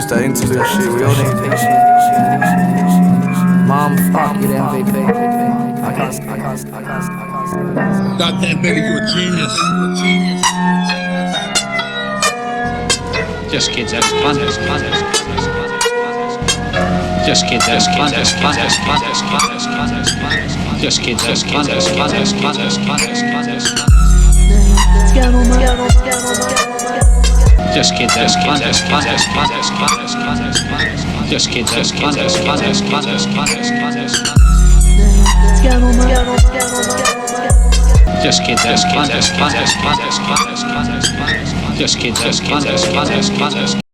Just that interlude shit, we all need patience. Mom, fuck you, the MVP. I can't. God damn, baby, you a genius. Just kids, that's fun. Just kids, that's fun. Just kids, that's fun. Just kids, that's fun. Just kids, that's fun. Just kids, that's fun. Just kids, that's fun.